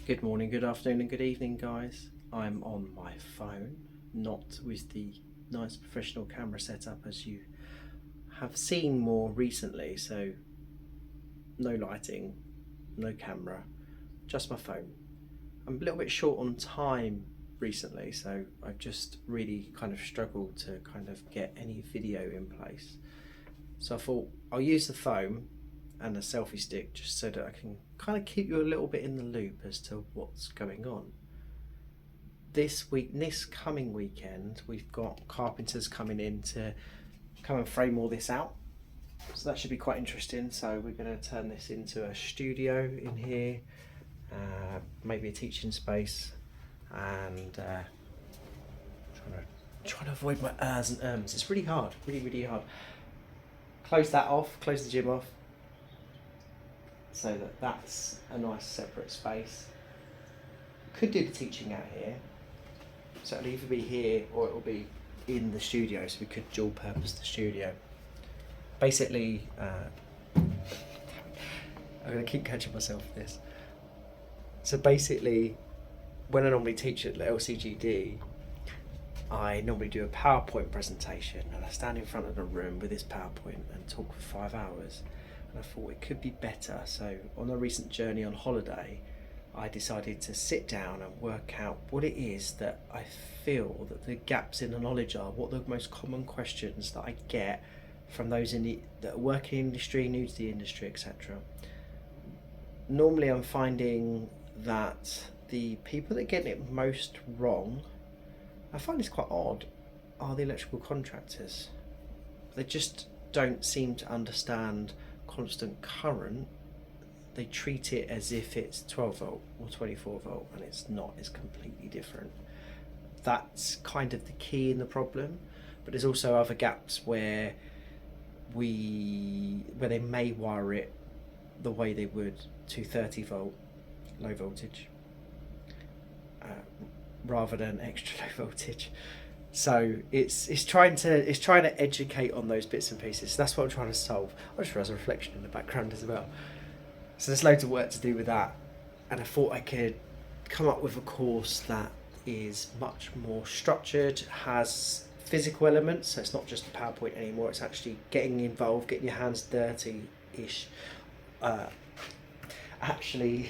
Good morning, good afternoon, and good evening, guys. I'm on my phone, not with the nice professional camera setup as you have seen more recently. So, no lighting, no camera, just my phone. I'm a little bit short on time recently, so I've just really kind of struggled to kind of get any video in place. So I thought I'll use the phone and a selfie stick just so that I can kind of keep you a little bit in the loop as to what's going on. This coming weekend, we've got carpenters coming in to come and frame all this out. So that should be quite interesting. So we're going to turn this into a studio in here, maybe a teaching space, and trying to avoid my ers and ums. It's really hard, really hard. Close that off, close the gym off, so that's a nice separate space. Could do the teaching out here, so it'll either be here or it'll be in the studio, so we could dual purpose the studio. Basically, I'm going to keep catching myself with this. So basically, when I normally teach at the LCGD, I normally do a PowerPoint presentation and I stand in front of the room with this PowerPoint and talk for 5 hours. And I thought it could be better. So on a recent journey on holiday, I decided to sit down and work out what it is that I feel that the gaps in the knowledge are, what the most common questions that I get from those that work in industry, new to the industry, etc. Normally I'm finding that the people that get it most wrong, I find this quite odd, are the electrical contractors. They just don't seem to understand constant current. They treat it as if it's 12 volt or 24 volt, and it's not. It's completely different. That's kind of the key in the problem. But there's also other gaps where they may wire it the way they would to 30 volt low voltage, rather than extra low voltage. So it's trying to educate on those bits and pieces. That's what I'm trying to solve. I just realised a reflection in the background as well. So there's loads of work to do with that, and I thought I could come up with a course that is much more structured, has physical elements, so it's not just a PowerPoint anymore. It's actually getting involved, getting your hands dirty-ish. Actually,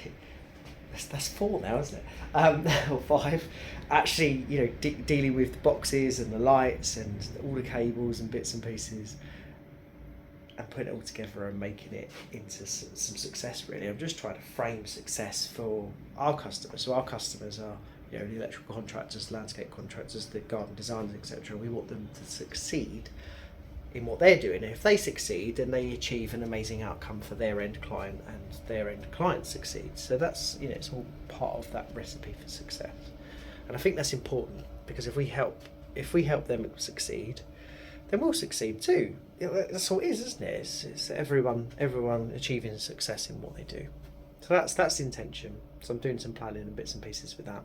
that's 4 now, isn't it? Or 5. Actually, dealing with the boxes and the lights and all the cables and bits and pieces, and putting it all together and making it into some success. Really, I'm just trying to frame success for our customers. So our customers are, the electrical contractors, landscape contractors, the garden designers, etc. We want them to succeed in what they're doing. And if they succeed, then they achieve an amazing outcome for their end client, and their end client succeeds. So that's, it's all part of that recipe for success. And I think that's important, because if we help them succeed, then we'll succeed too. That's all it is, isn't it? It's everyone achieving success in what they do. So that's the intention. So I'm doing some planning and bits and pieces with that.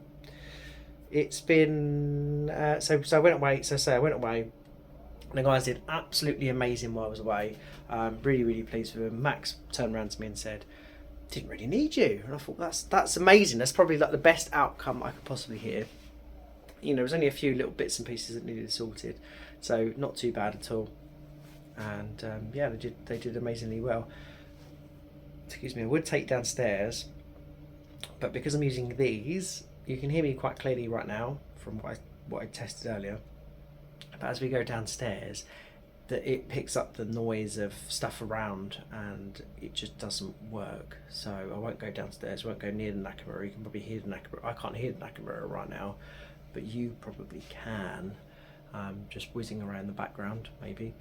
It's been so I went away. I went away, and the guys did absolutely amazing while I was away. Really pleased with them. Max turned around to me and said, "Didn't really need you," and I thought that's amazing. That's probably like the best outcome I could possibly hear. There was only a few little bits and pieces that needed sorted, so not too bad at all. And they did amazingly well. Excuse me, I would take downstairs, but because I'm using these, you can hear me quite clearly right now from what I tested earlier. But as we go downstairs, that it picks up the noise of stuff around, and it just doesn't work. So I won't go downstairs, won't go near the Nakamura. You can probably hear the Nakamura. I can't hear the Nakamura right now, but you probably can. Just whizzing around the background, maybe.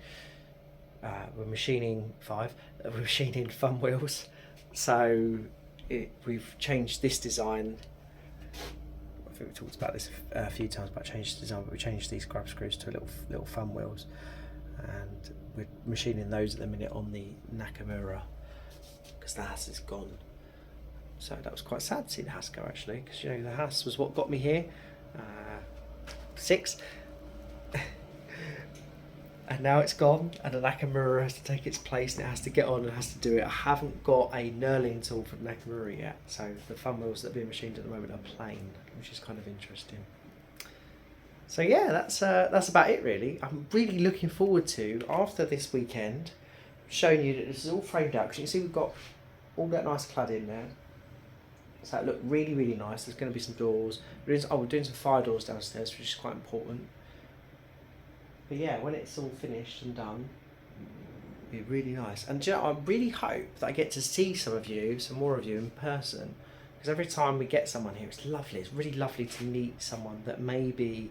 We're machining 5. We're machining fun wheels. So we've changed this design. I think we talked about this a few times about changing design, but we changed these grub screws to little fun wheels, and we're machining those at the minute on the Nakamura, because the Haas is gone. So that was quite sad to see the Haas go, actually, because the Haas was what got me here. 6. and now it's gone, and a Nakamura has to take its place, and it has to get on and has to do it. I haven't got a knurling tool from Nakamura yet, so the fun wheels that are being machined at the moment are plain, which is kind of interesting. So yeah, that's about it really. I'm really looking forward to, after this weekend, showing you that this is all framed out, because you can see we've got all that nice cladding there. So that look really, really nice. There's going to be some doors. We're doing some fire doors downstairs, which is quite important. But yeah, when it's all finished and done, it'll be really nice. And do you know, I really hope that I get to see some more of you in person. Because every time we get someone here, it's lovely. It's really lovely to meet someone that maybe,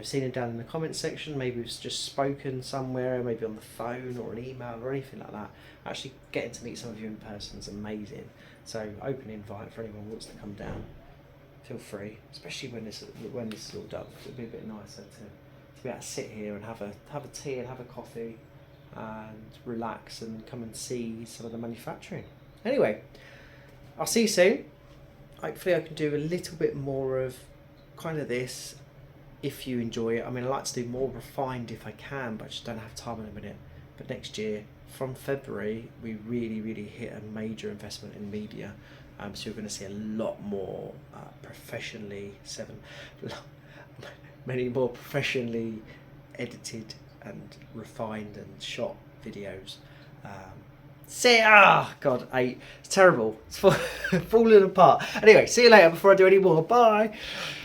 seen them down in the comments section, maybe we've just spoken somewhere, maybe on the phone or an email or anything like that. Actually getting to meet some of you in person is amazing. So open invite for anyone who wants to come down. Feel free, especially when this is all done. It'll be a bit nicer to be able to sit here and have a tea and have a coffee and relax and come and see some of the manufacturing. Anyway, I'll see you soon. Hopefully I can do a little bit more of kind of this if you enjoy it. I mean, I like to do more refined if I can, but I just don't have time in a minute. But next year, from February, we really, really hit a major investment in media. So you're going to see a lot more many more professionally edited and refined and shot videos. It's terrible. It's falling apart. Anyway, see you later before I do any more. Bye.